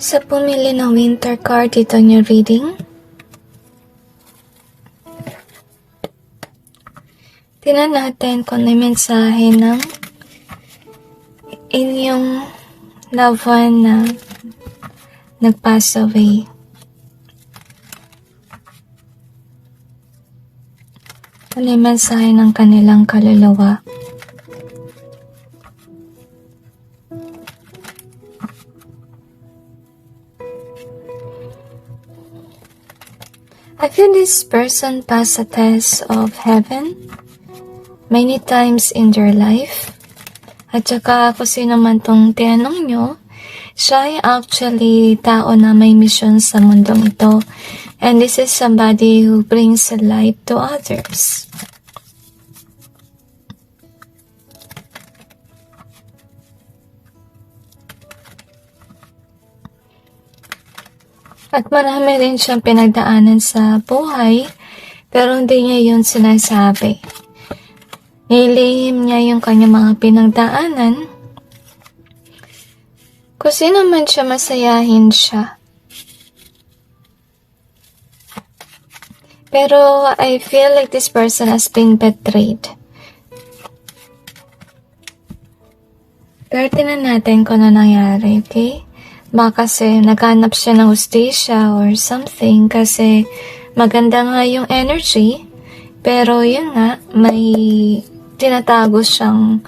Sa pumili ng winter card, ito yung reading. Tingnan natin kung may mensahe ng inyong loved one na nag-pass away. Ano yung mensahe ng kanilang kaluluwa? I feel this person passed a test of heaven many times in their life. At saka kung sino man tong tinanong nyo, siya ay actually tao na may mission sa mundong ito. And this is somebody who brings light to others. At marami rin siyang pinagdaanan sa buhay, pero hindi niya yun sinasabi. Nilihim niya yung kanyang mga pinagdaanan. Kung sino man siya, masayahin siya. Pero I feel like this person has been betrayed. Pero tingnan natin kung ano nangyari, okay? Baka kasi naghanap siya ng hustisya or something kasi maganda nga yung energy. Pero yun nga, may tinatago siyang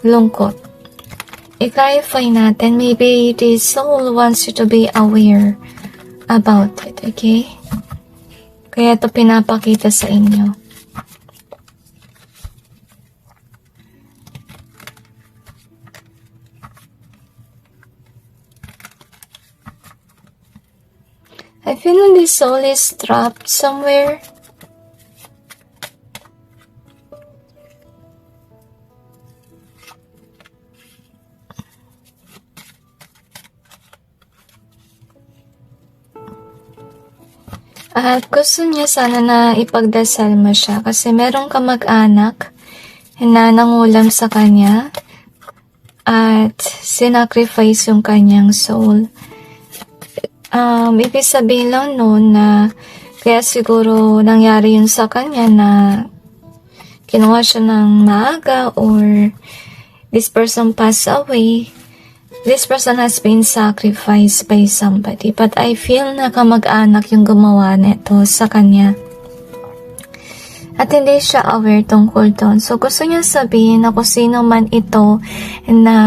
lungkot. I-clarify natin, maybe the soul wants you to be aware about it, okay? Kaya ito pinapakita sa inyo. I feel like the soul is trapped somewhere. At gusto niya sana na ipagdasal mo siya kasi merong kamag-anak na nangulam sa kanya at sinacrifice yung kanyang soul. Ibig sabihin lang noon na kaya siguro nangyari yun sa kanya na kinuha siya ng maaga or this person passed away. This person has been sacrificed by somebody. But I feel na kamag-anak yung gumawa nito sa kanya. At hindi siya aware tungkol doon. So gusto niya sabihin na kung sino man ito na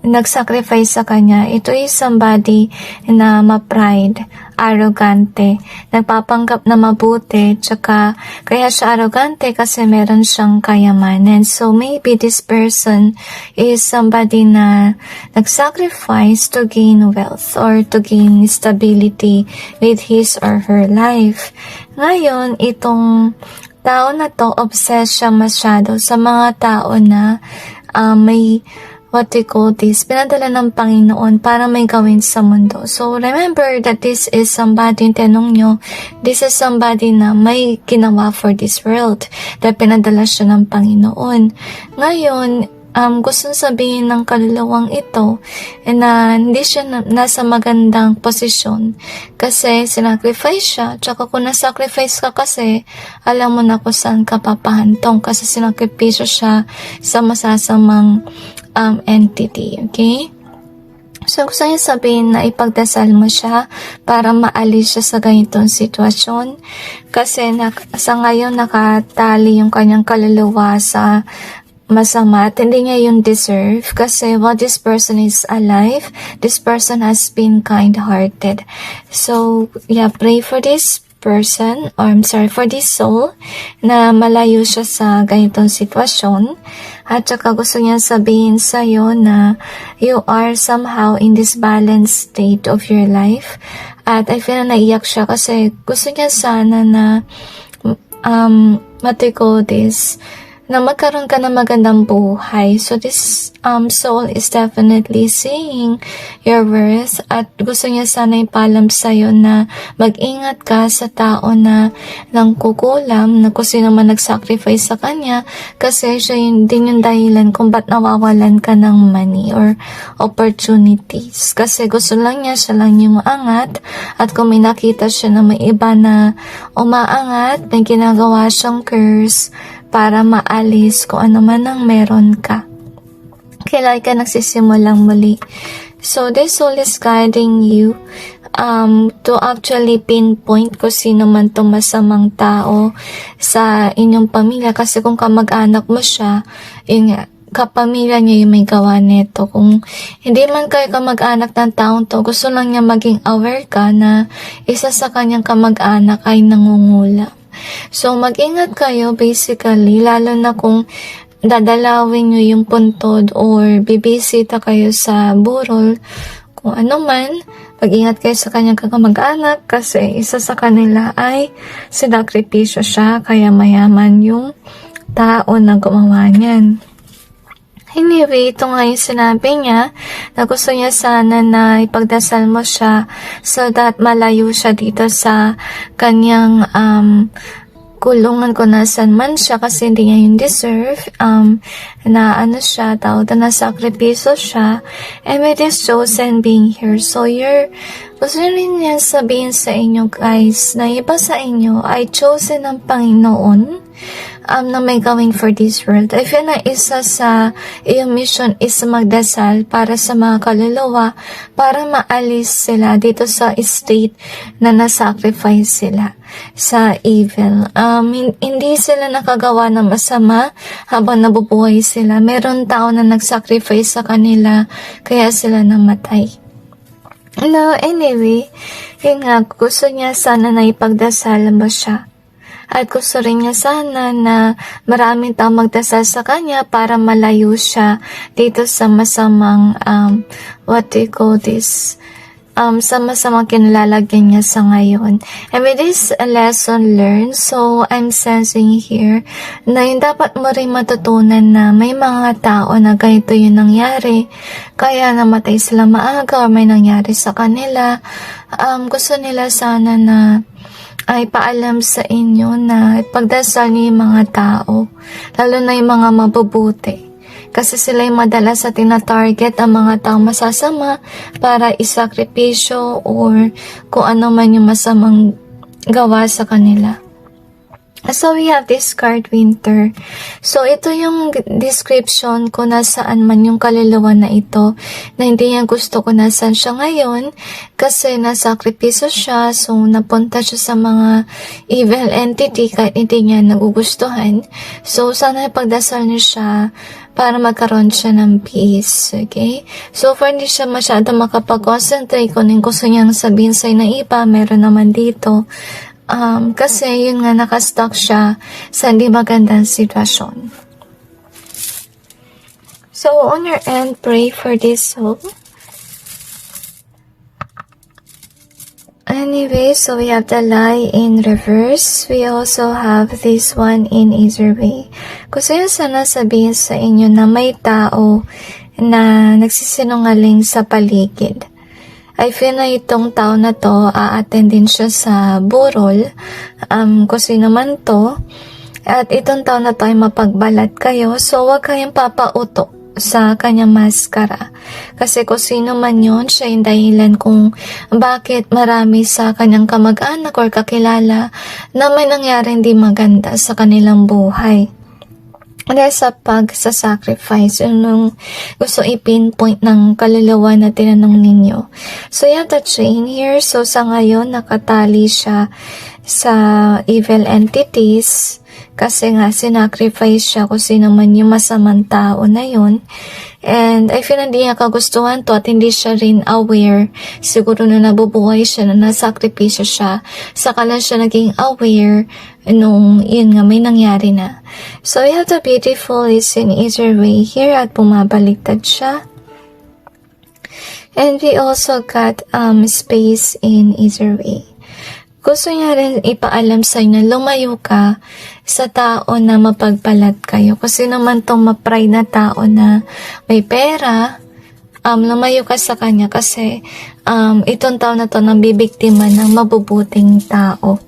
nag-sacrifice sa kanya, ito is somebody na ma-pride, arrogante, nagpapanggap na mabuti, tsaka kaya siya arrogante kasi meron siyang kayamanan. So maybe this person is somebody na nag-sacrifice to gain wealth or to gain stability with his or her life. Ngayon, itong tao na to, obsessed siya masyado sa mga tao na may what we call this, pinadala ng Panginoon para may gawin sa mundo. So, remember that this is somebody, tinanong nyo, this is somebody na may ginawa for this world, dahil pinadala siya ng Panginoon. Ngayon, gusto sabihin ng kaluluwang ito na hindi siya nasa magandang posisyon kasi sinacrifice siya. Tsaka kung nasacrifice ka kasi, alam mo na kung saan ka papahantong kasi sinakripisyo siya sa masasamang entity, okay? So, gusto niya sabihin na ipagdasal mo siya para maalis siya sa ganitong sitwasyon. Kasi sa ngayon nakatali yung kanyang kaluluwa sa masama at hindi niya yung deserve kasi while this person is alive, this person has been kind-hearted. So, yeah, pray for this person, or I'm sorry, for this soul na malayo siya sa ganitong sitwasyon. At saka gusto niya sabihin sa'yo na you are somehow in this balanced state of your life. At I feel na naiyak siya kasi gusto niya sana na what do you call this, na magkaroon ka ng magandang buhay. So this soul is definitely seeing your worth at gusto niya sana ipalam sa'yo na mag-ingat ka sa tao na nangkukulam, na kung sino man nag-sacrifice sa kanya, kasi siya din yung dahilan kung ba't nawawalan ka ng money or opportunities. Kasi gusto lang niya, siya lang yung angat, at kung may nakita siya na may iba na umaangat, may ginagawa siyang curse para maalis kung ano man ang meron ka. Kailan ka nagsisimulang muli. So this soul is guiding you to actually pinpoint kung sino man itong masamang tao sa inyong pamilya. Kasi kung kamag-anak mo siya, yun nga, kapamilya niya yung may gawa nito. Kung hindi man kayo kamag-anak ng taong to, gusto lang niya maging aware ka na isa sa kanyang kamag-anak ay nangungula. So, mag-ingat kayo basically, lalo na kung dadalawin nyo yung puntod or bibisita kayo sa burol, kung ano man, mag-ingat kayo sa kanyang kamag-anak kasi isa sa kanila ay sinakripisyo siya, kaya mayaman yung tao na gumawa niyan. Anyway, ito nga yung sinabi niya na gusto niya sana na ipagdasal mo siya so that malayo siya dito sa kanyang kulungan kung nasan man siya kasi hindi niya yung deserve, na ano siya, tao na sakripiso siya, and with this chosen being here. So gusto rin niya sabihin sa inyo guys na iba sa inyo ay chosen ng Panginoon na may gawin for this world. I feel na isa sa iyong mission is magdasal para sa mga kaluluwa para maalis sila dito sa state na nasacrifice sila sa evil. Hindi sila nakagawa ng masama habang nabubuhay sila. Meron tao na nagsacrifice sa kanila kaya sila namatay. No, anyway, yun nga, gusto niya sana na ipagdasal mo siya. At gusto rin niya sana na maraming tao magdasal sa kanya para malayo siya dito sa masamang, sa masamang kinalalagyan niya sa ngayon. And with this lesson learned, so I'm sensing here na yung dapat mo rin matutunan na may mga tao na ganito yung nangyari, kaya namatay sila maaga or may nangyari sa kanila. Gusto nila sana na ay paalam sa inyo na pagdasal niyo yung mga tao, lalo na yung mga mabubuti. Kasi sila yung madalas sa tina-target ang mga taong masasama para isakripisyo or kung ano man yung masamang gawa sa kanila. So, we have this card, Winter. So, ito yung description ko nasaan man yung kaluluwa na ito, na hindi niya gusto ko nasaan siya ngayon, kasi nasakripiso siya, so napunta siya sa mga evil entity kahit hindi niya nagugustuhan. So, sana ipagdasal niyo siya para magkaroon siya ng peace, okay? So, for hindi siya masyado makapag-concentrate kung yung gusto niyang sabihin sa'yo na iba, meron naman dito. Kasi yun nga, nakastuck siya sa hindi magandang sitwasyon. So, on your end, pray for this soul. Anyway, so we have the lie in reverse. We also have this one in either way. Gusto yun sana sabihin sa inyo na may tao na nagsisinungaling sa paligid. I feel na itong tao na to, a-attend din siya sa burol, kung sino man to, at itong tao na to ay mapagbalat kayo, so wag kayong papauto sa kanyang maskara. Kasi kung sino man yun, siya yung dahilan kung bakit marami sa kanyang kamag-anak or kakilala na may nangyari hindi maganda sa kanilang buhay. Dahil sa pag-sacrifice, yung gusto i-pinpoint ng kaluluwa na tinanong ninyo. So, you have the chain here. So, sa ngayon, nakatali siya sa evil entities kasi nga sinacrifice siya kung sino man yung masamang tao na yun. And I feel na hindi niya kagustuhan to at hindi siya rin aware. Siguro na nabubuhay siya, na nasakripisyo siya. Saka lang siya naging aware nung yun nga may nangyari na. So we have the beautiful is in either way here at bumabaliktad siya. And we also got space in either way. Gusto niya rin ipaalam sa inyo, lumayo ka sa tao na mapagpalat kayo. Kasi naman tong ma-pride na tao na may pera, lumayo ka sa kanya kasi itong tao na to nabibiktima ng mabubuting tao.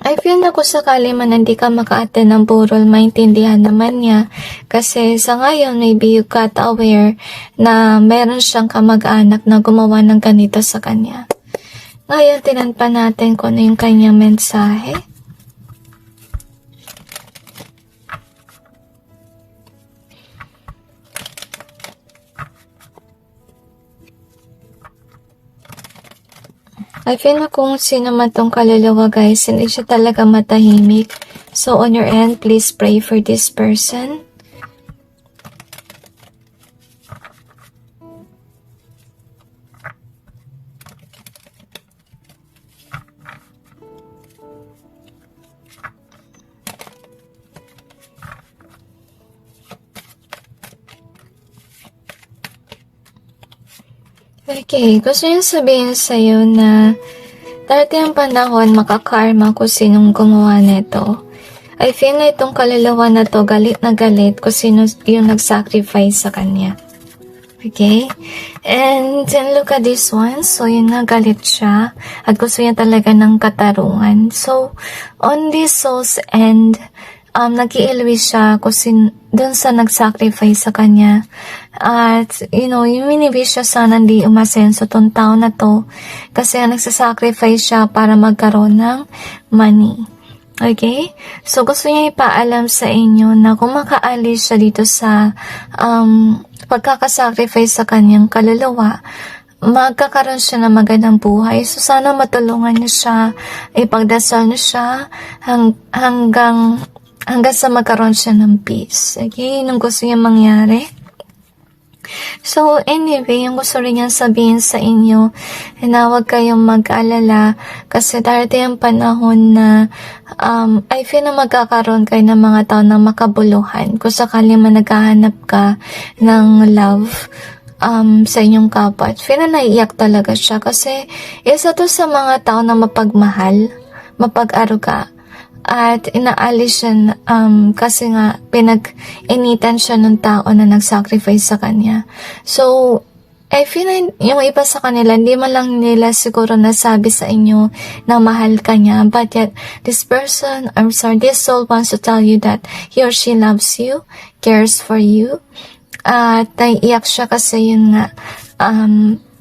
I feel na kung sakali man hindi ka maka-attend ng burol, maintindihan naman niya. Kasi sa ngayon, maybe you got aware na meron siyang kamag-anak na gumawa ng ganito sa kanya. Ngayon, tinanpa natin kung ano yung kanyang mensahe. I feel na kung sino man tong kaluluwa guys, hindi siya talaga matahimik. So on your end, please pray for this person. Okay, gusto niya sabihin sa'yo na darating ang panahon makakarma kung sinong gumawa nito. I feel na itong kaluluwa na to galit na galit kung sino yung nag-sacrifice sa kanya. Okay? And then look at this one. So yun nga, galit siya at gusto niya talaga ng katarungan. So on this soul's end, nag-i-elwis siya kasi doon sa nag-sacrifice sa kanya. At, yung minibis siya sana hindi umasenso tong tao na to kasi nagsasacrifice siya para magkaroon ng money. Okay? So, gusto niya ipaalam sa inyo na kung makaalis siya dito sa pagkakasacrifice sa kanyang kaluluwa, magkakaroon siya ng magandang buhay. So, sana matulungan niyo siya, ipagdasal niyo siya hanggang sa magkaroon siya ng peace. Okay? Yun ang gusto niya mangyari. So, anyway, yung gusto rin niyang sabihin sa inyo, na huwag kayong mag-alala kasi darating ang panahon na I feel na magkakaroon kayo ng mga tao na makabuluhan. Kung sakali man naghahanap ka ng love sa inyong kapwa. Feel na naiiyak talaga siya kasi isa to sa mga tao na mapagmahal, mapag-aruga. At inaalis siya kasi nga pinag-initan siya ng tao na nag-sacrifice sa kanya. So, I feel na yung iba sa kanila, hindi man lang nila siguro nasabi sa inyo na mahal ka niya. But yet, this soul wants to tell you that he or she loves you, cares for you. At naiiyak siya kasi yun nga,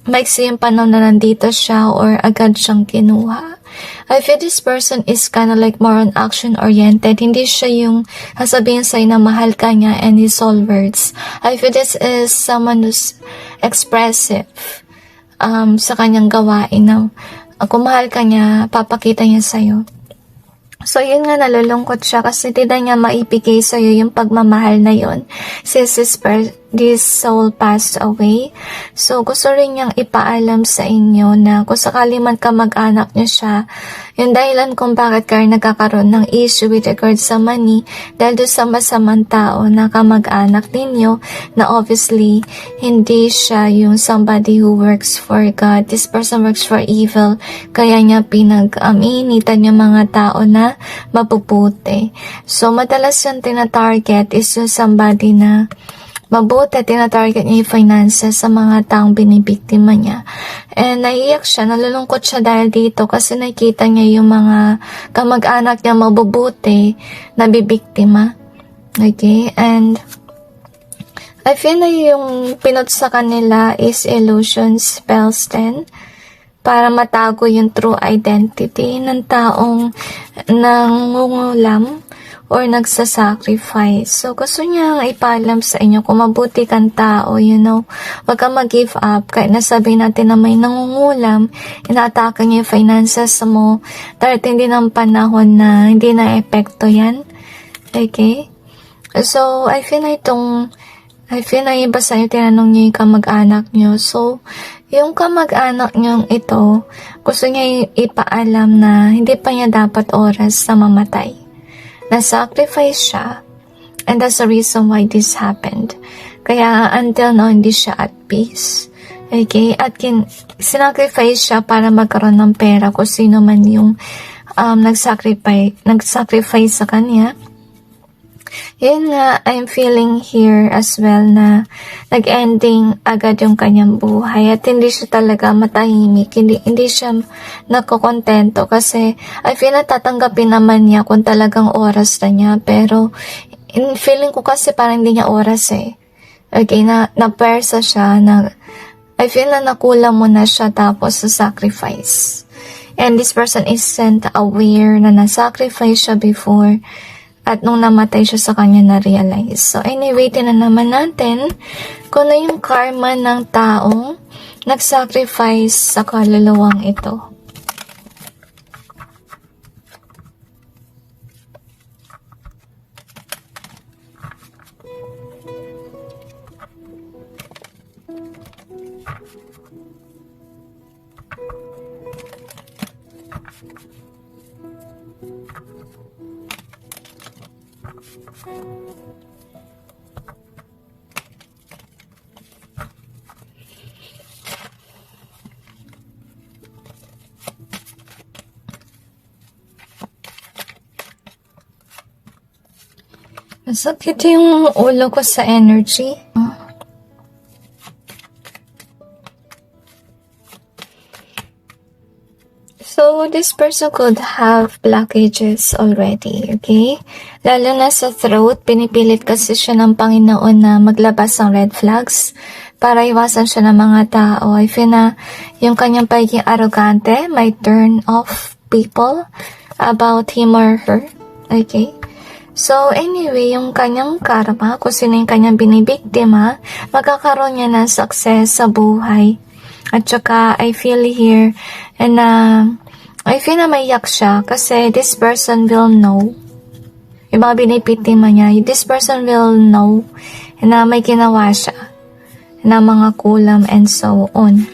maiksi yung panahon na nandito siya or agad siyang kinuha. I feel this person is kind of like more on action-oriented. Hindi siya yung sasabihin sa'yo na mahal ka niya and his all words. I feel this is someone who's expressive sa kanyang gawain. Kung mahal ka niya, papakita niya sa'yo. So, yun nga, nalulungkot siya kasi hindi niya maibigay sa'yo yung pagmamahal na yun since this soul passed away. So, gusto rin niyang ipaalam sa inyo na kung sakali man kamag-anak niyo siya, yung dahilan kung bakit kayo nagkakaroon ng issue with regard sa money dahil doon sa masamang tao na kamag-anak ninyo na obviously hindi siya yung somebody who works for God. This person works for evil. Kaya niya pinag-initan yung mga tao na mabubuti. So, madalas yung tina-target is yung somebody na mabuti, tinatarget niya yung finances sa mga taong binibiktima niya. And naiiyak siya, nalulungkot siya dahil dito kasi nakikita niya yung mga kamag-anak niya mabubuti na bibiktima. Okay? And I feel na yung pinot sa kanila is illusion spells din para matago yung true identity ng taong nangungulam or nagsasacrifice. So, gusto niya ipaalam sa inyo kung mabuti kang tao, wag kang mag-give up. Kahit nasabi natin na may nangungulam, inaatake niya yung finances mo, darating din ang panahon na hindi na epekto yan. Okay? So, I feel na iba sa inyo, tinanong niyo yung kamag-anak niyo. So, yung kamag-anak niyong ito, gusto niya ipaalam na hindi pa niya dapat oras na mamatay. Na-sacrifice siya. And that's the reason why this happened. Kaya until now, hindi siya at peace. Okay? At sinacrifice siya para magkaroon ng pera kung sino man yung nag-sacrifice sa kanya. Yun nga, I'm feeling here as well na nag-ending agad yung kanyang buhay at hindi siya talaga matahimik, hindi siya nakokontento kasi I feel natatanggapin naman niya kung talagang oras na niya, pero feeling ko kasi parang hindi niya oras eh. Okay, na-persa siya, I feel na nakulang mo na siya tapos sa sacrifice. And this person isn't aware na na-sacrifice siya before. At nung namatay siya sa kanya na-realize. So anyway, tinan naman natin kung ano yung karma ng taong nag-sacrifice sa kaluluwang ito. Masakit yung ulo ko sa energy. So, this person could have blockages already, okay? Lalo na sa throat, pinipilit kasi siya ng Panginoon na maglabas ng red flags para iwasan siya ng mga tao. I feel na yung kanyang pagiging arrogante might turn off people about him or her, okay? So, anyway, yung kanyang karma, kung sino yung kanyang binibiktima, magkakaroon niya ng success sa buhay. At saka, I feel here, and I feel na maiyak siya kasi this person will know. Yung mga binibiktima niya, this person will know na may ginawa siya na mga kulam and so on.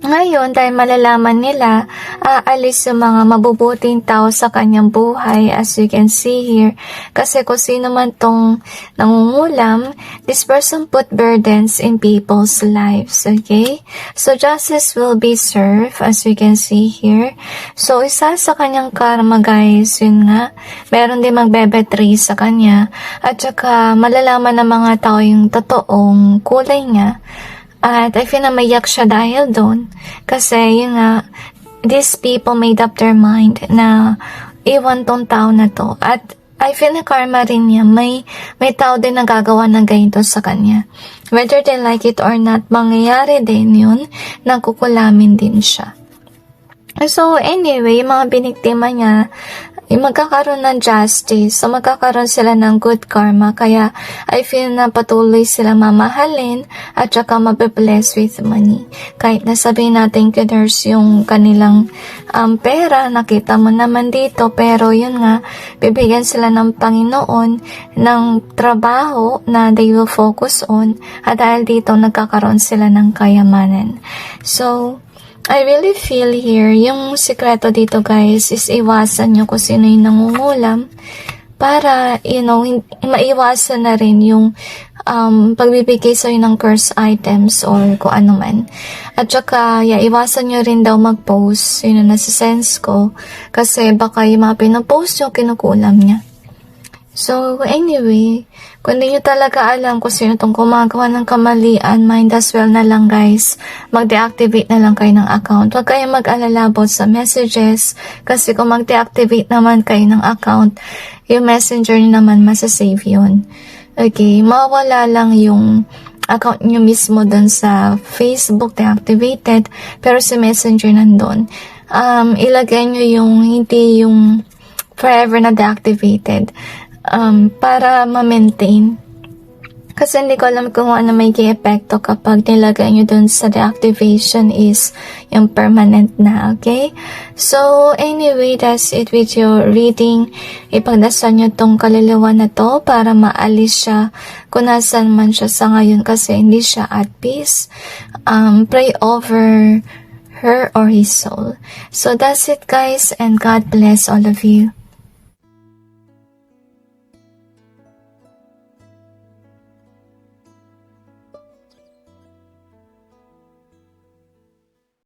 Ngayon, dahil malalaman nila, aalis yung mga mabubuting tao sa kanyang buhay, as you can see here. Kasi kung sino man tong nangungulam, this person put burdens in people's lives, okay? So, justice will be served, as you can see here. So, isa sa kanyang karma, guys, yun nga, meron din magbebetray sa kanya. At saka, malalaman ng mga tao yung totoong kulay niya. At I feel na maiyak siya dahil doon. Kasi yun nga, these people made up their mind na iwan tong tao na to. At I feel na karma rin niya, may tao din nagagawa ng ganito sa kanya. Whether they like it or not, mangyayari din yun, nagkukulamin din siya. So anyway, mga biniktima niya, magkakaroon ng justice. So, magkakaroon sila ng good karma. Kaya, I feel na patuloy sila mamahalin at saka mabibless with money. Kahit nasabihin natin kiders yung kanilang pera, nakita mo naman dito. Pero, yun nga, bibigyan sila ng Panginoon ng trabaho na they will focus on. At dahil dito, nagkakaroon sila ng kayamanan. So, I really feel here, yung sikreto dito guys is iwasan nyo kung sino yung nangungulam para, maiwasan na rin yung pagbibigay sa'yo ng curse items or kung ano man. At saka, iwasan nyo rin daw mag-post, yun ang nasa-sense ko, kasi baka yung mga pinapost nyo, kinukulam niya. So, anyway, kung hindi nyo talaga alam kung sino itong gumagawa ng kamalian, mind as well na lang guys, mag-deactivate na lang kayo ng account. Huwag kayo mag-alala about sa messages, kasi kung mag-deactivate naman kayo ng account, yung messenger nyo naman masasave yun. Okay, mawala lang yung account nyo mismo dun sa Facebook deactivated, pero si messenger nandun. Ilagay nyo yung hindi yung forever na deactivated. Para ma-maintain. Kasi hindi ko alam kung ano may epekto kapag nilagay nyo dun sa deactivation is yung permanent na, okay? So, anyway, that's it with your reading. Ipagdasal nyo tong kaluluwa na to para maalis siya kung nasan man siya sa ngayon kasi hindi siya at peace. Pray over her or his soul. So, that's it guys, and God bless all of you.